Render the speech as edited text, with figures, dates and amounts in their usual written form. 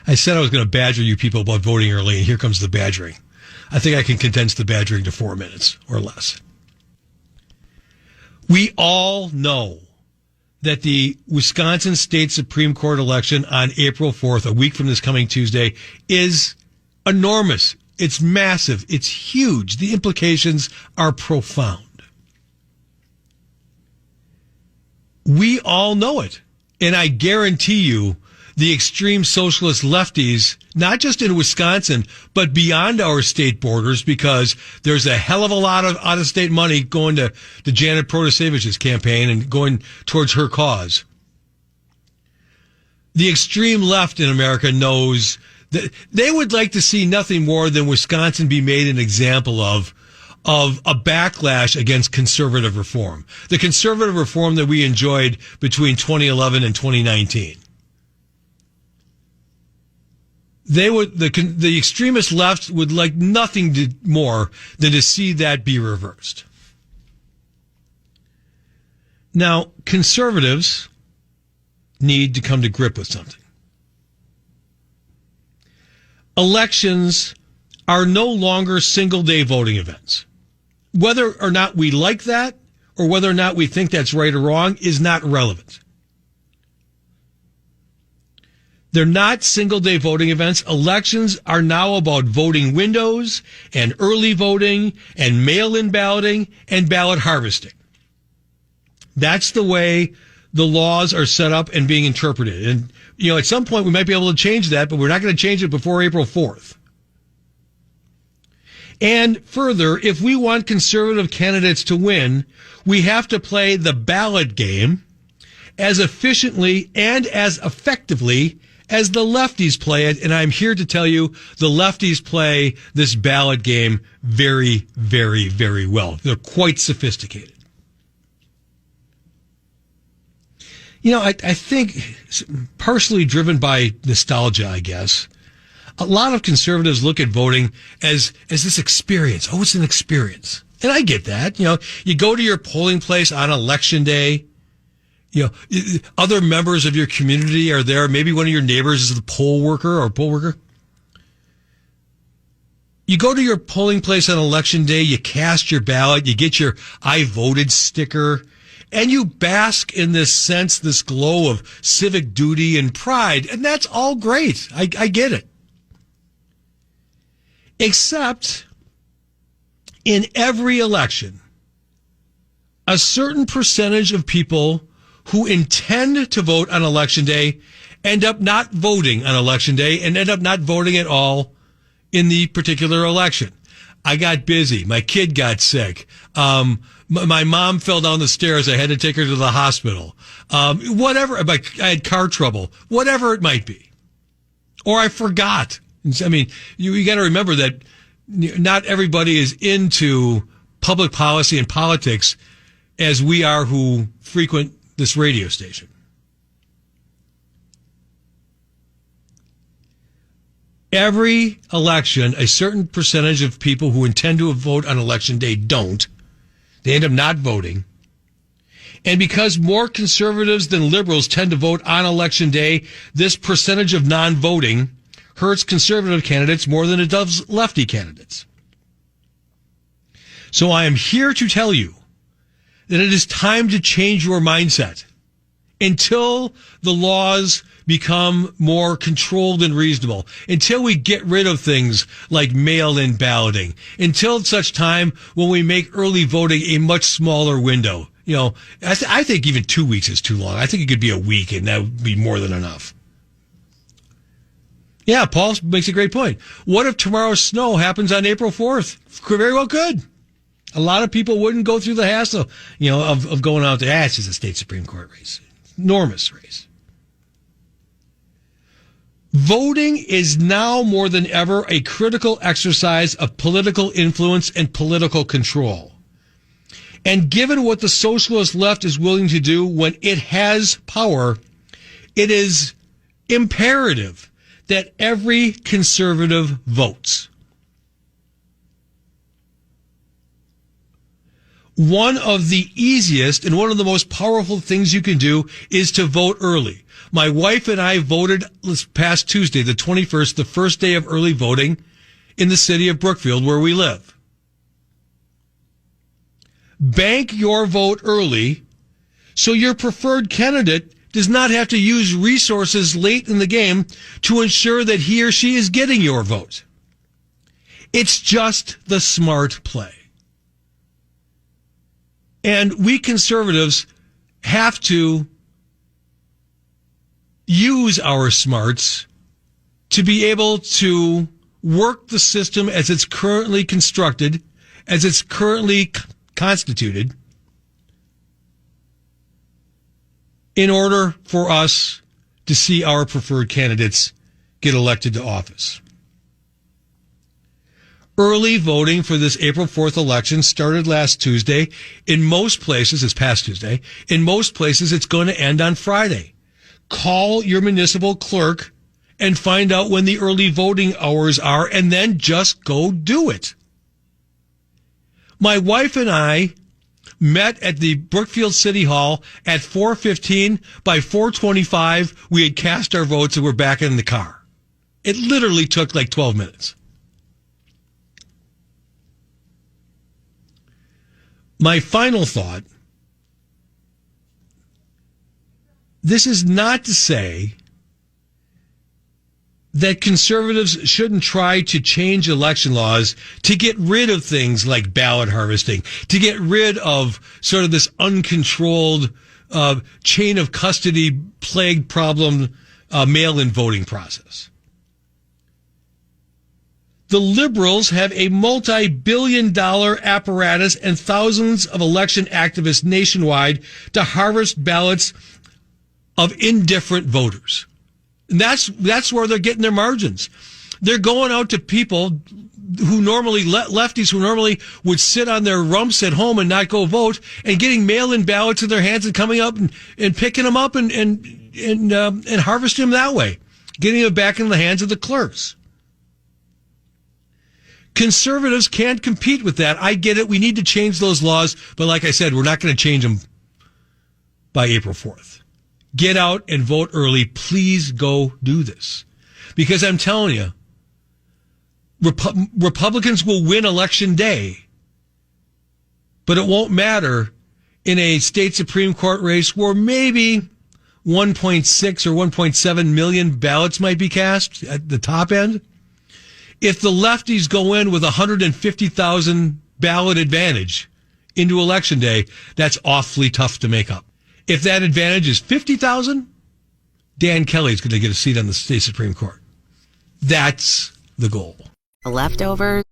I said I was going to badger you people about voting early, and here comes the badgering. I think I can condense the badgering to 4 minutes or less. We all know that the Wisconsin State Supreme Court election on April 4th, a week from this coming Tuesday, is enormous. It's massive. It's huge. The implications are profound. We all know it. And I guarantee you, the extreme socialist lefties, not just in Wisconsin, but beyond our state borders, because there's a hell of a lot of out-of-state money going to Janet Protasevich's campaign and going towards her cause. The extreme left in America knows that they would like to see nothing more than Wisconsin be made an example of a backlash against conservative reform. The conservative reform that we enjoyed between 2011 and 2019. The extremist left would like nothing more than to see that be reversed. Now, conservatives need to come to grip with something. Elections are no longer single-day voting events. Whether or not we like that, or whether or not we think that's right or wrong, is not relevant. They're not single-day voting events. Elections are now about voting windows and early voting and mail-in balloting and ballot harvesting. That's the way the laws are set up and being interpreted. And, at some point we might be able to change that, but we're not going to change it before April 4th. And further, if we want conservative candidates to win, we have to play the ballot game as efficiently and as effectively as the lefties play it. And I'm here to tell you, the lefties play this ballot game very, very, very well. They're quite sophisticated. I think partially driven by nostalgia, I guess, a lot of conservatives look at voting as this experience. Oh, it's an experience. And I get that. You go to your polling place on election day. Other members of your community are there. Maybe one of your neighbors is a poll worker. You go to your polling place on election day, you cast your ballot, you get your I voted sticker, and you bask in this sense, this glow of civic duty and pride. And that's all great. I get it. Except in every election, a certain percentage of people who intend to vote on election day end up not voting on election day and end up not voting at all in the particular election. I got busy. My kid got sick. My mom fell down the stairs. I had to take her to the hospital. Whatever. I had car trouble. Whatever it might be. Or I forgot. I mean, you got to remember that not everybody is into public policy and politics as we are who frequent this radio station. Every election, a certain percentage of people who intend to vote on election day don't. They end up not voting. And because more conservatives than liberals tend to vote on election day, this percentage of non-voting hurts conservative candidates more than it does lefty candidates. So I am here to tell you that it is time to change your mindset until the laws become more controlled and reasonable, until we get rid of things like mail-in balloting, until such time when we make early voting a much smaller window. I think even 2 weeks is too long. I think it could be a week, and that would be more than enough. Yeah, Paul makes a great point. What if tomorrow's snow happens on April 4th? Very well could. A lot of people wouldn't go through the hassle, of going out to it's just a state Supreme Court race. Enormous race. Voting is now more than ever a critical exercise of political influence and political control. And given what the socialist left is willing to do when it has power, it is imperative that every conservative votes. One of the easiest and one of the most powerful things you can do is to vote early. My wife and I voted this past Tuesday, the 21st, the first day of early voting in the city of Brookfield, where we live. Bank your vote early so your preferred candidate does not have to use resources late in the game to ensure that he or she is getting your vote. It's just the smart play. And we conservatives have to use our smarts to be able to work the system as it's currently constructed, as it's currently constituted, in order for us to see our preferred candidates get elected to office. Early voting for this April 4th election started last Tuesday. In most places, it's past Tuesday. In most places, it's going to end on Friday. Call your municipal clerk and find out when the early voting hours are, and then just go do it. My wife and I met at the Brookfield City Hall at 4:15. By 4:25, we had cast our votes and we're back in the car. It literally took like 12 minutes. My final thought, this is not to say that conservatives shouldn't try to change election laws to get rid of things like ballot harvesting, to get rid of sort of this uncontrolled chain of custody plague problem mail-in voting process. The liberals have a multi-billion-dollar apparatus and thousands of election activists nationwide to harvest ballots of indifferent voters. And that's where they're getting their margins. They're going out to people who normally, lefties who normally would sit on their rumps at home and not go vote, and getting mail-in ballots in their hands and coming up and picking them up and harvesting them that way, getting them back in the hands of the clerks. Conservatives can't compete with that. I get it. We need to change those laws. But like I said, we're not going to change them by April 4th. Get out and vote early. Please go do this. Because I'm telling you, Republicans will win election day. But it won't matter in a state Supreme Court race where maybe 1.6 or 1.7 million ballots might be cast at the top end. If the lefties go in with 150,000 ballot advantage into Election Day, that's awfully tough to make up. If that advantage is 50,000, Dan Kelly's going to get a seat on the state Supreme Court. That's the goal. Leftovers